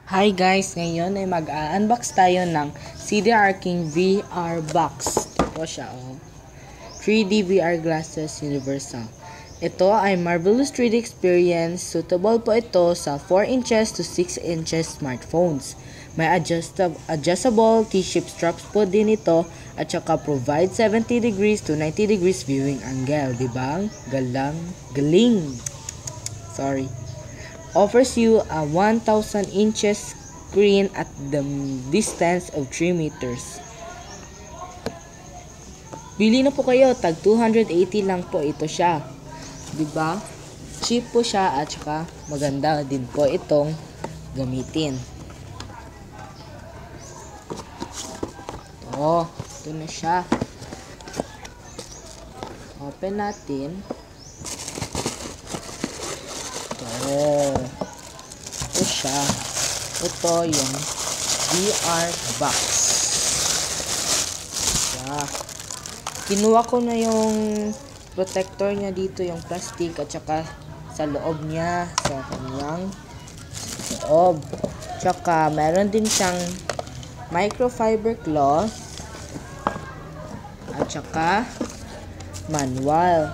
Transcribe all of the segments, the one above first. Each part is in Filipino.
Hi guys! Ngayon ay mag-unbox tayo ng Cdrking VR box. Ito siya, 3D VR glasses universal. Ito ay marvelous 3D experience. Suitable po ito sa 4 inches to 6 inches smartphones. May adjustable T-shape straps po din ito at saka provide 70 degrees to 90 degrees viewing angle. Diba? Galing! Sorry. Offers you a 1,000 inches screen at the distance of 3 meters. Bili na po kayo, tag 280 lang po ito siya. Diba? Cheap po siya at saka maganda din po itong gamitin. Ito na siya. Open natin. Ito siya. Ito yung VR box. Kinuha ko na yung protector niya dito, yung plastic at saka sa loob niya, sa kanyang loob. Tsaka meron din siyang microfiber cloth at saka manual.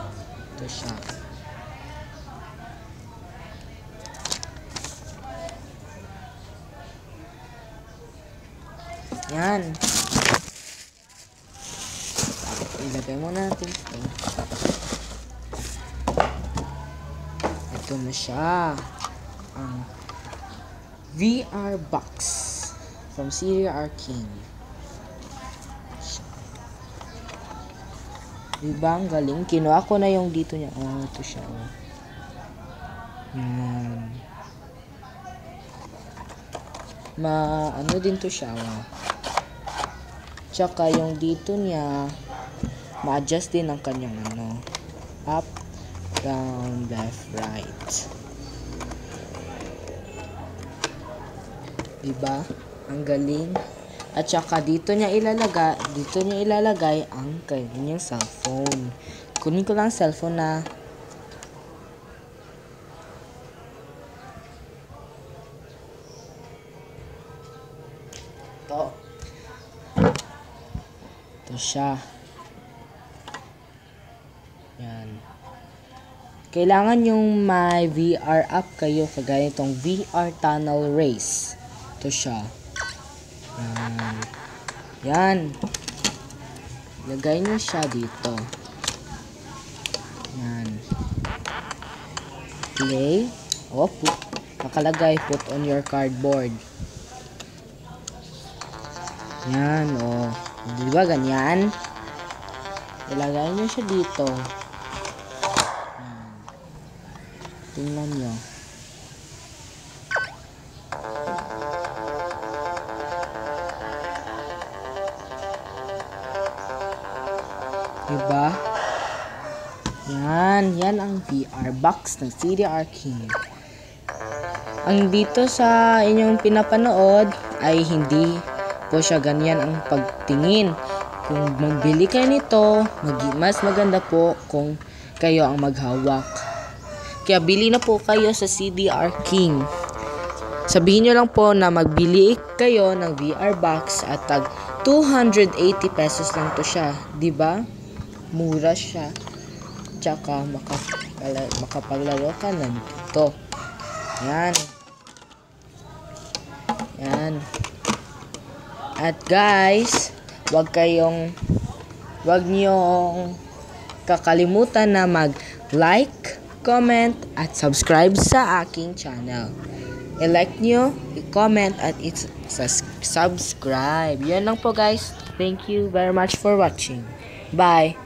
Ito siya. Yan. Ilagay mo natin ito. Ito na siya. Ang VR box from Cdrking. Diba ang galing? Kinuha ko na yung dito niya. Ito siya. Yan. Ano din to siya. Tsaka yung dito niya, ma-adjust din ang kanyang up, down, left, right. Diba? Ang galing. At saka dito niya ilalagay ang kanyang cellphone. Kunin ko lang cellphone na ito siya. Yan. Kailangan yung may VR app kayo, kagaya itong VR Tunnel Race. Ito siya. Yan. Lagay niyo siya dito. Yan. Play. Nakalagay, put on your cardboard. Yan, diba ganyan? Ilagay nyo siya dito. Tingnan nyo. Diba? Yan ang VR box ng Cdrking. Ang dito sa inyong pinapanood ay hindi po siya ganyan ang pagtingin. Kung magbili kayo nito, mas maganda po kung kayo ang maghawak. Kaya bili na po kayo sa Cdrking. Sabihin nyo lang po na magbili kayo ng VR box at tag 280 pesos lang to siya. Diba? Mura siya. Tsaka makapaglaro ka na dito. Yan. At guys, wag niyong kakalimutan na mag-like, comment, at subscribe sa aking channel. I-like nyo, i-comment, at subscribe. Yan lang po guys. Thank you very much for watching. Bye!